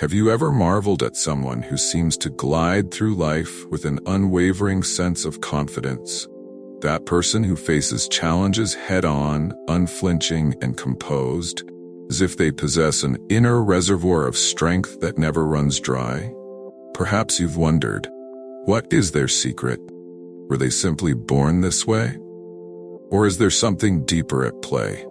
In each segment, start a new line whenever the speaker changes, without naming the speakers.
Have you ever marveled at someone who seems to glide through life with an unwavering sense of confidence? That person who faces challenges head-on, unflinching and composed, as if they possess an inner reservoir of strength that never runs dry? Perhaps you've wondered, what is their secret? Were they simply born this way? Or is there something deeper at play?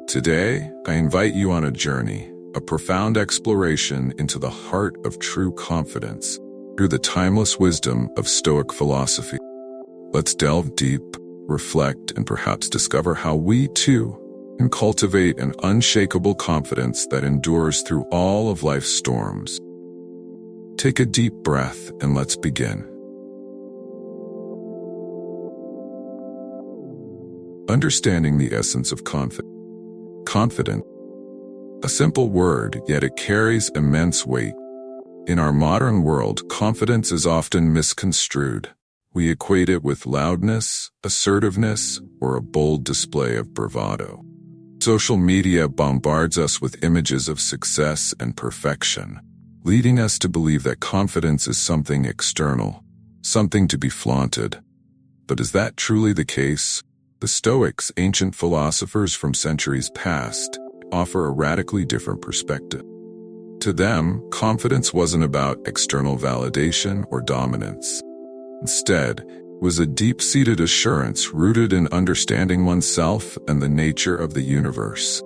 Today, I invite you on a journey, a profound exploration into the heart of true confidence through the timeless wisdom of Stoic philosophy. Let's delve deep, reflect, and perhaps discover how we, too, can cultivate an unshakable confidence that endures through all of life's storms. Take a deep breath and let's begin. Understanding the essence of confident. A simple word, yet it carries immense weight. In our modern world, confidence is often misconstrued. We equate it with loudness, assertiveness, or a bold display of bravado. Social media bombards us with images of success and perfection, leading us to believe that confidence is something external, something to be flaunted. But is that truly the case? The Stoics, ancient philosophers from centuries past, offer a radically different perspective. To them, confidence wasn't about external validation or dominance. Instead, it was a deep-seated assurance rooted in understanding oneself and the nature of the universe.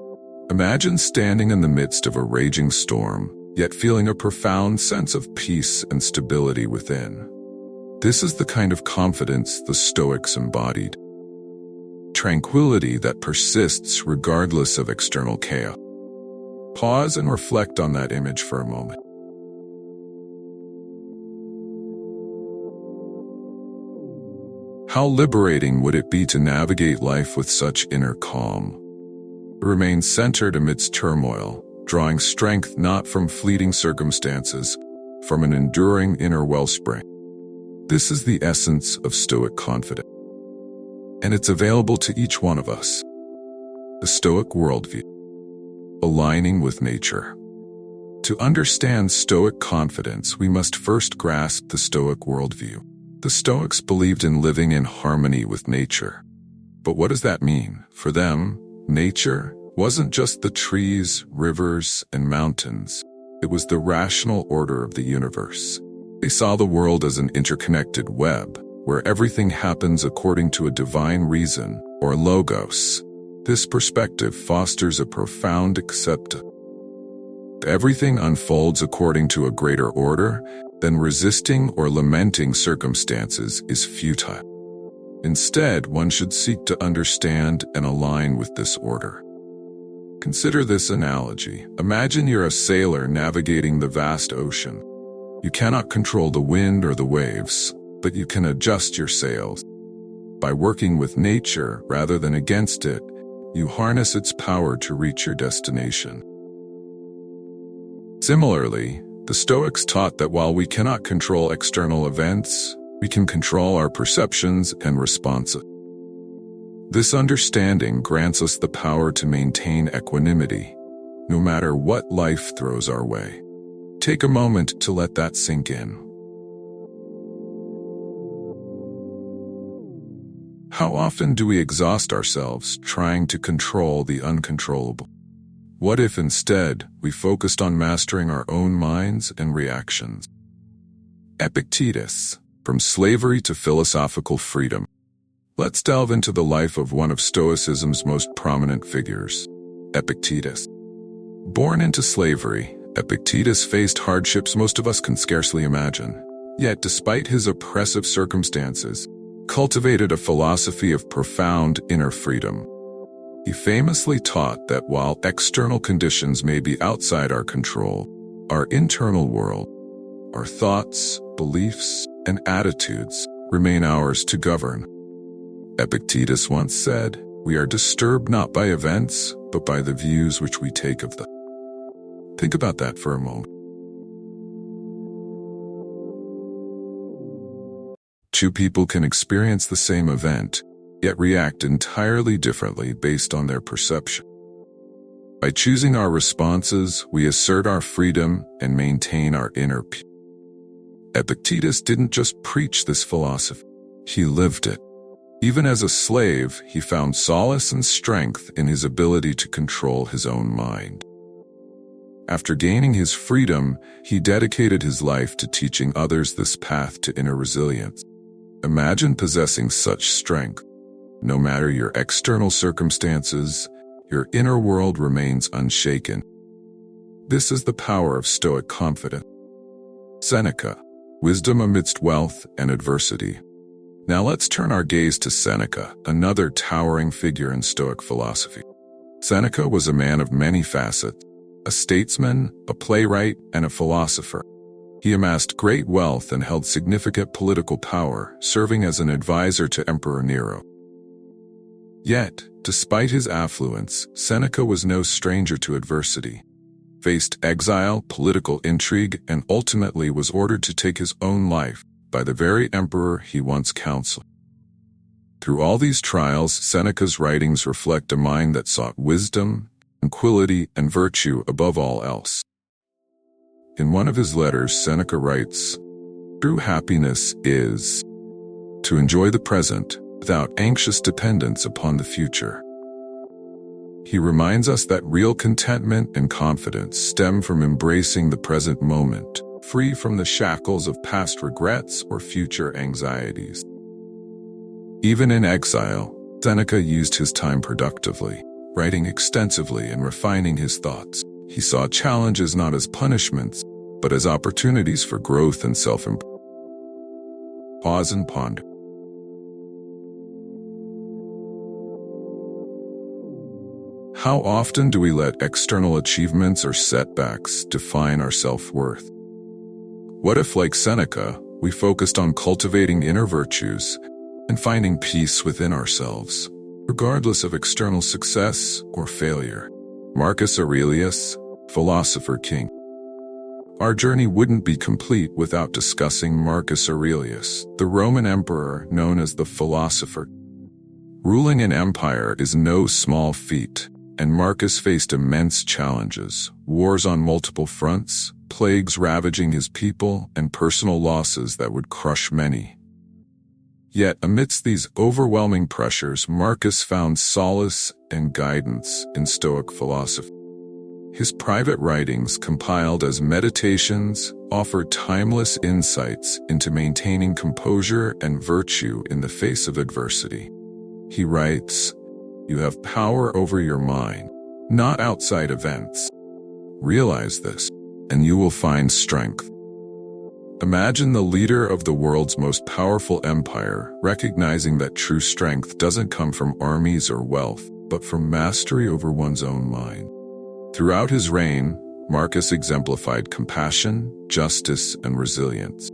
Imagine standing in the midst of a raging storm, yet feeling a profound sense of peace and stability within. This is the kind of confidence the Stoics embodied. Tranquility that persists regardless of external chaos. Pause and reflect on that image for a moment. How liberating would it be to navigate life with such inner calm? Remain centered amidst turmoil, drawing strength not from fleeting circumstances, from an enduring inner wellspring. This is the essence of Stoic confidence, and it's available to each one of us. The Stoic worldview. Aligning with nature. To understand Stoic confidence, we must first grasp the Stoic worldview. The Stoics believed in living in harmony with nature. But what does that mean? For them, nature wasn't just the trees, rivers, and mountains. It was the rational order of the universe. They saw the world as an interconnected web, where everything happens according to a divine reason, or logos. This perspective fosters a profound acceptance. Everything unfolds according to a greater order, then resisting or lamenting circumstances is futile. Instead, one should seek to understand and align with this order. Consider this analogy. Imagine you're a sailor navigating the vast ocean. You cannot control the wind or the waves, but you can adjust your sails. By working with nature rather than against it, you harness its power to reach your destination. Similarly, the Stoics taught that while we cannot control external events, we can control our perceptions and responses. This understanding grants us the power to maintain equanimity, no matter what life throws our way. Take a moment to let that sink in. How often do we exhaust ourselves trying to control the uncontrollable? What if instead we focused on mastering our own minds and reactions? Epictetus, from slavery to philosophical freedom. Let's delve into the life of one of Stoicism's most prominent figures, Epictetus. Born into slavery, Epictetus faced hardships most of us can scarcely imagine. Yet, despite his oppressive circumstances, cultivated a philosophy of profound inner freedom. He famously taught that while external conditions may be outside our control, our internal world, our thoughts, beliefs, and attitudes remain ours to govern. Epictetus once said, "We are disturbed not by events, but by the views which we take of them." Think about that for a moment. Two people can experience the same event, yet react entirely differently based on their perception. By choosing our responses, we assert our freedom and maintain our inner peace. Epictetus didn't just preach this philosophy, he lived it. Even as a slave, he found solace and strength in his ability to control his own mind. After gaining his freedom, he dedicated his life to teaching others this path to inner resilience. Imagine possessing such strength. No matter your external circumstances, your inner world remains unshaken. This is the power of Stoic confidence. Seneca, wisdom amidst wealth and adversity. Now let's turn our gaze to Seneca, another towering figure in Stoic philosophy. Seneca was a man of many facets, a statesman, a playwright, and a philosopher. He amassed great wealth and held significant political power, serving as an advisor to Emperor Nero. Yet, despite his affluence, Seneca was no stranger to adversity. Faced exile, political intrigue, and ultimately was ordered to take his own life by the very emperor he once counseled. Through all these trials, Seneca's writings reflect a mind that sought wisdom, tranquility, and virtue above all else. In one of his letters, Seneca writes, "True happiness is to enjoy the present without anxious dependence upon the future." He reminds us that real contentment and confidence stem from embracing the present moment, free from the shackles of past regrets or future anxieties. Even in exile, Seneca used his time productively, writing extensively and refining his thoughts. He saw challenges not as punishments, but as opportunities for growth and self-improvement. Pause and ponder. How often do we let external achievements or setbacks define our self-worth? What if, like Seneca, we focused on cultivating inner virtues and finding peace within ourselves, regardless of external success or failure? Marcus Aurelius, philosopher king. Our journey wouldn't be complete without discussing Marcus Aurelius, the Roman emperor known as the philosopher. Ruling an empire is no small feat, and Marcus faced immense challenges, wars on multiple fronts, plagues ravaging his people, and personal losses that would crush many. Yet amidst these overwhelming pressures, Marcus found solace and guidance in Stoic philosophy. His private writings, compiled as meditations, offer timeless insights into maintaining composure and virtue in the face of adversity. He writes, "You have power over your mind, not outside events. Realize this, and you will find strength." Imagine the leader of the world's most powerful empire recognizing that true strength doesn't come from armies or wealth, but from mastery over one's own mind. Throughout his reign, Marcus exemplified compassion, justice, and resilience.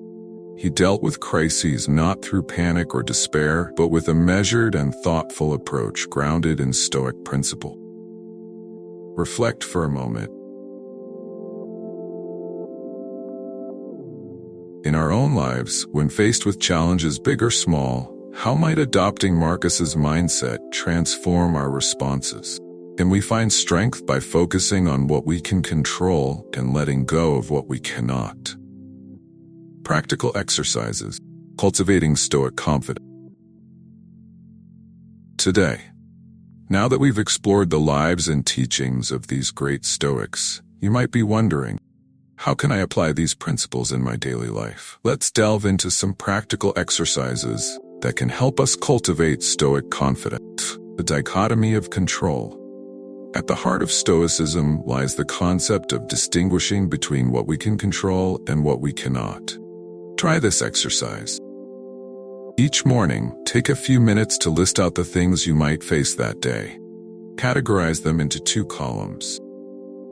He dealt with crises not through panic or despair, but with a measured and thoughtful approach grounded in Stoic principle. Reflect for a moment. In our own lives, when faced with challenges big or small, how might adopting Marcus's mindset transform our responses? Can we find strength by focusing on what we can control and letting go of what we cannot? Practical exercises. Cultivating Stoic confidence. Today, now that we've explored the lives and teachings of these great Stoics, you might be wondering, how can I apply these principles in my daily life? Let's delve into some practical exercises that can help us cultivate Stoic confidence. The dichotomy of control. At the heart of Stoicism lies the concept of distinguishing between what we can control and what we cannot. Try this exercise. Each morning, take a few minutes to list out the things you might face that day. Categorize them into 2 columns.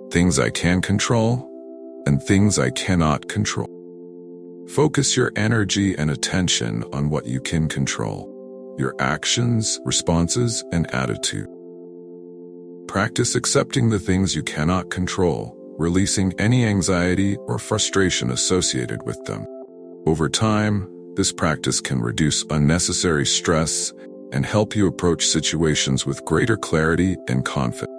Things I can control and things I cannot control. Focus your energy and attention on what you can control, your actions, responses, and attitude. Practice accepting the things you cannot control, releasing any anxiety or frustration associated with them. Over time, this practice can reduce unnecessary stress and help you approach situations with greater clarity and confidence.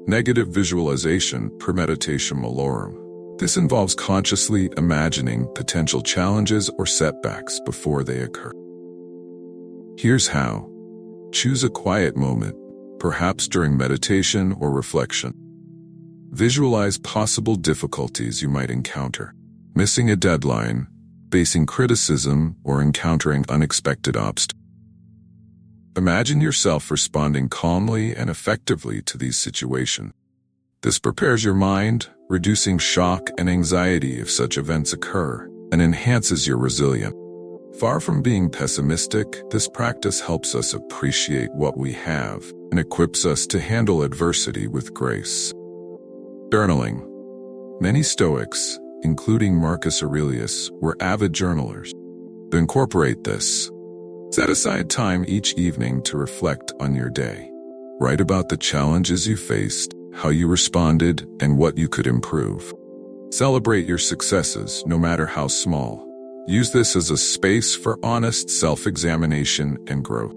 Negative visualization, premeditation malorum. This involves consciously imagining potential challenges or setbacks before they occur. Here's how. Choose a quiet moment, perhaps during meditation or reflection. Visualize possible difficulties you might encounter. Missing a deadline, facing criticism, or encountering unexpected obstacles. Imagine yourself responding calmly and effectively to these situations. This prepares your mind, reducing shock and anxiety if such events occur, and enhances your resilience. Far from being pessimistic, this practice helps us appreciate what we have and equips us to handle adversity with grace. Journaling. Many Stoics, including Marcus Aurelius, were avid journalers. To incorporate this, set aside time each evening to reflect on your day. Write about the challenges you faced, how you responded, and what you could improve. Celebrate your successes, no matter how small. Use this as a space for honest self-examination and growth.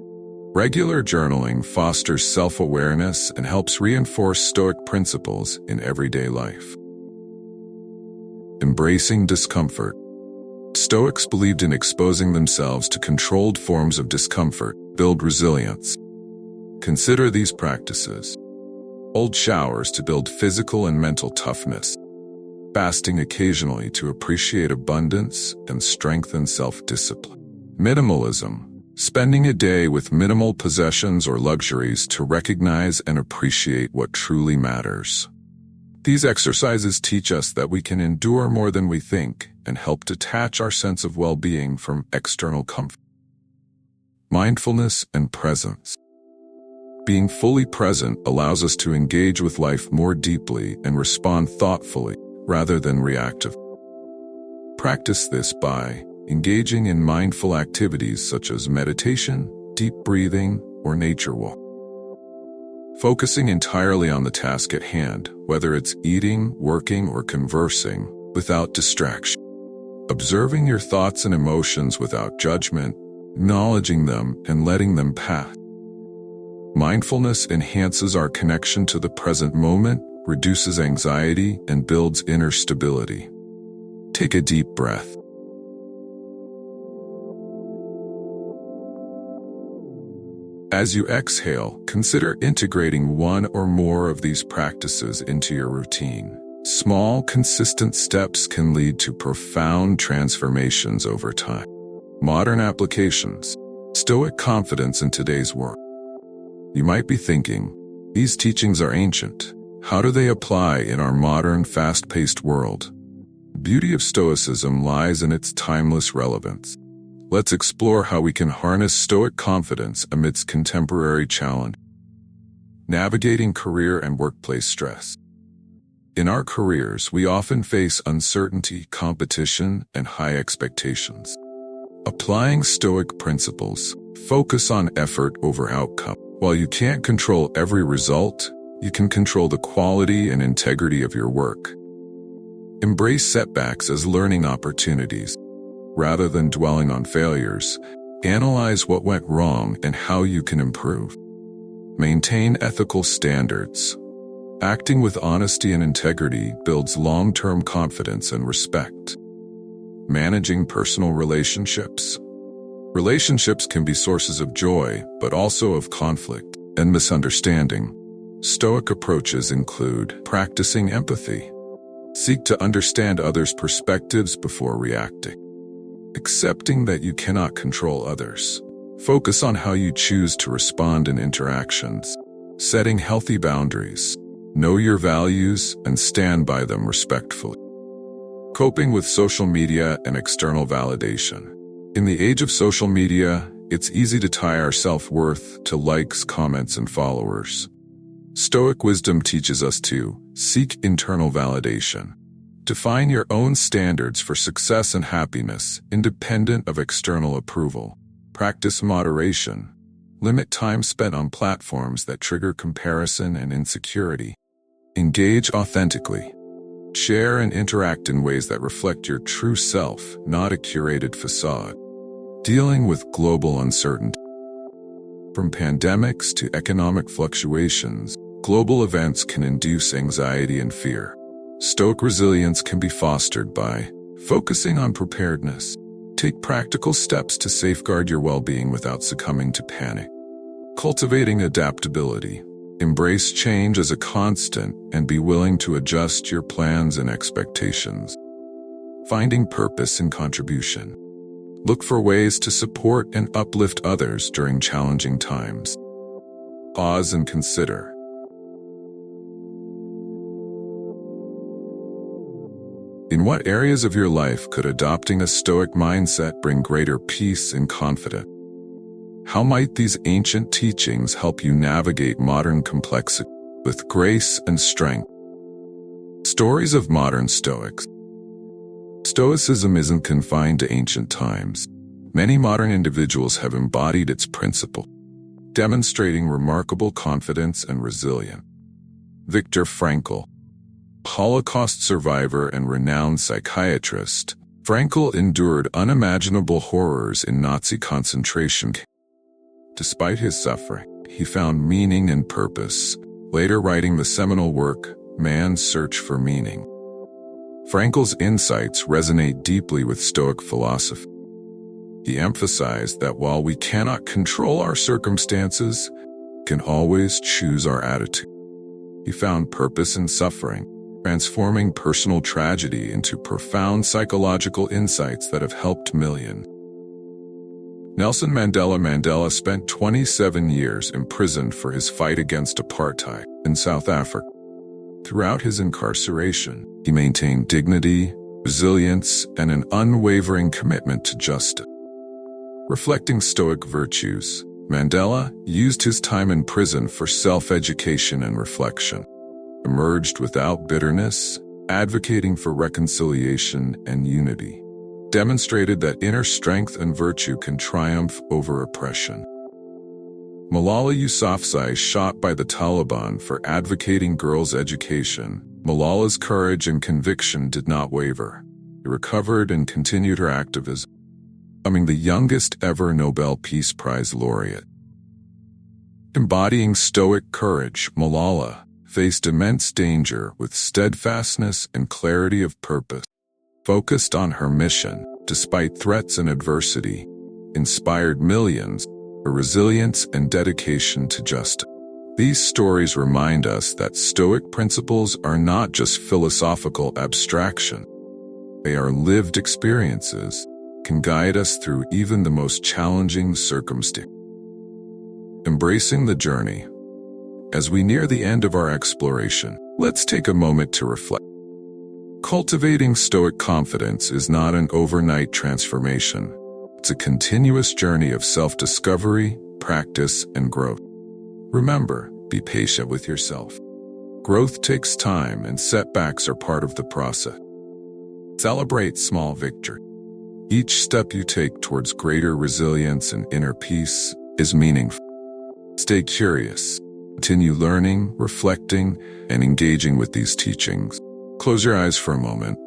Regular journaling fosters self-awareness and helps reinforce Stoic principles in everyday life. Embracing discomfort. Stoics believed in exposing themselves to controlled forms of discomfort, build resilience. Consider these practices. Cold showers to build physical and mental toughness. Fasting occasionally to appreciate abundance and strengthen self-discipline. Minimalism. Spending a day with minimal possessions or luxuries to recognize and appreciate what truly matters. These exercises teach us that we can endure more than we think and help detach our sense of well-being from external comfort. Mindfulness and presence. Being fully present allows us to engage with life more deeply and respond thoughtfully rather than reactively. Practice this by engaging in mindful activities such as meditation, deep breathing, or nature walk. Focusing entirely on the task at hand, whether it's eating, working, or conversing, without distraction. Observing your thoughts and emotions without judgment, acknowledging them and letting them pass. Mindfulness enhances our connection to the present moment, reduces anxiety, and builds inner stability. Take a deep breath. As you exhale, consider integrating one or more of these practices into your routine. Small, consistent steps can lead to profound transformations over time. Modern applications. Stoic confidence in today's world. You might be thinking, these teachings are ancient. How do they apply in our modern, fast-paced world? The beauty of Stoicism lies in its timeless relevance. Let's explore how we can harness Stoic confidence amidst contemporary challenge. Navigating career and workplace stress. In our careers, we often face uncertainty, competition, and high expectations. Applying Stoic principles, focus on effort over outcome. While you can't control every result, you can control the quality and integrity of your work. Embrace setbacks as learning opportunities. Rather than dwelling on failures, analyze what went wrong and how you can improve. Maintain ethical standards. Acting with honesty and integrity builds long-term confidence and respect. Managing personal relationships. Relationships can be sources of joy, but also of conflict and misunderstanding. Stoic approaches include practicing empathy. Seek to understand others' perspectives before reacting. Accepting that you cannot control others. Focus on how you choose to respond in interactions. Setting healthy boundaries. Know your values and stand by them respectfully. Coping with social media and external validation. In the age of social media, it's easy to tie our self-worth to likes, comments, and followers. Stoic wisdom teaches us to seek internal validation. Define your own standards for success and happiness, independent of external approval. Practice moderation. Limit time spent on platforms that trigger comparison and insecurity. Engage authentically. Share and interact in ways that reflect your true self, not a curated facade. Dealing with global uncertainty. From pandemics to economic fluctuations, global events can induce anxiety and fear, Stoic resilience can be fostered by focusing on preparedness. Take practical steps to safeguard your well-being without succumbing to panic. Cultivating adaptability. Embrace change as a constant and be willing to adjust your plans and expectations. Finding purpose in contribution. Look for ways to support and uplift others during challenging times. Pause and consider. In what areas of your life could adopting a Stoic mindset bring greater peace and confidence? How might these ancient teachings help you navigate modern complexity with grace and strength? Stories of modern Stoics. Stoicism isn't confined to ancient times. Many modern individuals have embodied its principle, demonstrating remarkable confidence and resilience. Viktor Frankl, Holocaust survivor and renowned psychiatrist, Frankl endured unimaginable horrors in Nazi concentration camps. Despite his suffering, he found meaning and purpose, later writing the seminal work, Man's Search for Meaning. Frankl's insights resonate deeply with Stoic philosophy. He emphasized that while we cannot control our circumstances, we can always choose our attitude. He found purpose in suffering, transforming personal tragedy into profound psychological insights that have helped millions. Nelson Mandela spent 27 years imprisoned for his fight against apartheid in South Africa. Throughout his incarceration, he maintained dignity, resilience, and an unwavering commitment to justice. Reflecting Stoic virtues, Mandela used his time in prison for self-education and reflection. Emerged without bitterness, advocating for reconciliation and unity. Demonstrated that inner strength and virtue can triumph over oppression. Malala Yousafzai shot by the Taliban for advocating girls' education. Malala's courage and conviction did not waver. She recovered and continued her activism, becoming the youngest ever Nobel Peace Prize laureate. Embodying Stoic courage, Malala faced immense danger with steadfastness and clarity of purpose. Focused on her mission, despite threats and adversity, inspired millions, her resilience and dedication to justice. These stories remind us that Stoic principles are not just philosophical abstraction. They are lived experiences, can guide us through even the most challenging circumstances. Embracing the journey. As we near the end of our exploration, let's take a moment to reflect. Cultivating Stoic confidence is not an overnight transformation. It's a continuous journey of self-discovery, practice, and growth. Remember, be patient with yourself. Growth takes time and setbacks are part of the process. Celebrate small victories. Each step you take towards greater resilience and inner peace is meaningful. Stay curious. Continue learning, reflecting, and engaging with these teachings. Close your eyes for a moment.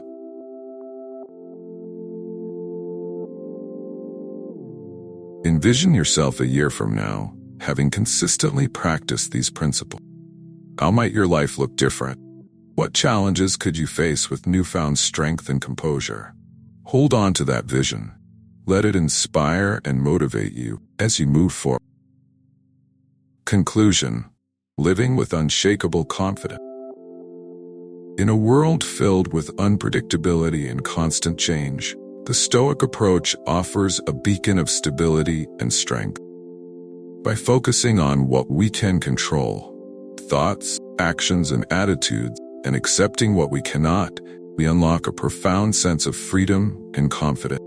Envision yourself a year from now, having consistently practiced these principles. How might your life look different? What challenges could you face with newfound strength and composure? Hold on to that vision. Let it inspire and motivate you as you move forward. Conclusion. Living with unshakable confidence. In a world filled with unpredictability and constant change, the Stoic approach offers a beacon of stability and strength. By focusing on what we can control, thoughts, actions, and attitudes, and accepting what we cannot, we unlock a profound sense of freedom and confidence.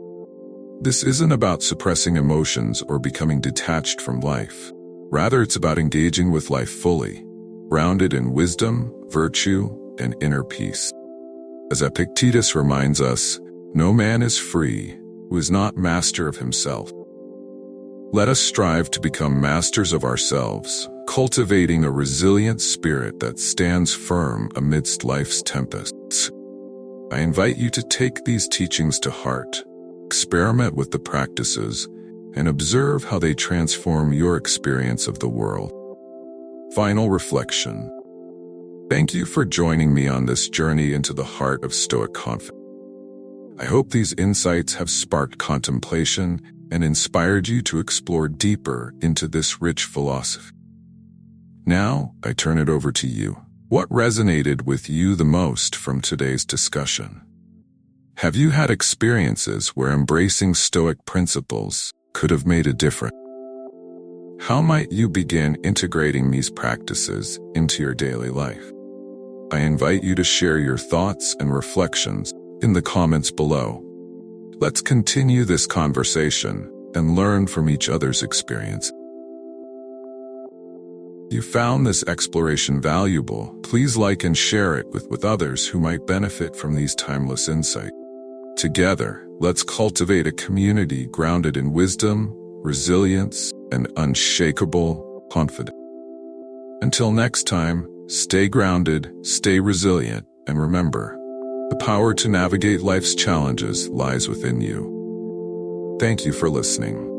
This isn't about suppressing emotions or becoming detached from life. Rather, it's about engaging with life fully, grounded in wisdom, virtue, and inner peace. As Epictetus reminds us, no man is free who is not master of himself. Let us strive to become masters of ourselves, cultivating a resilient spirit that stands firm amidst life's tempests. I invite you to take these teachings to heart, experiment with the practices, and observe how they transform your experience of the world. Final reflection. Thank you for joining me on this journey into the heart of Stoic confidence. I hope these insights have sparked contemplation and inspired you to explore deeper into this rich philosophy. Now, I turn it over to you. What resonated with you the most from today's discussion? Have you had experiences where embracing Stoic principles could have made a difference? How might you begin integrating these practices into your daily life? I invite you to share your thoughts and reflections in the comments below. Let's continue this conversation and learn from each other's experience. If you found this exploration valuable, please like and share it with others who might benefit from these timeless insights. Together, let's cultivate a community grounded in wisdom, resilience, and unshakable confidence. Until next time, stay grounded, stay resilient, and remember, the power to navigate life's challenges lies within you. Thank you for listening.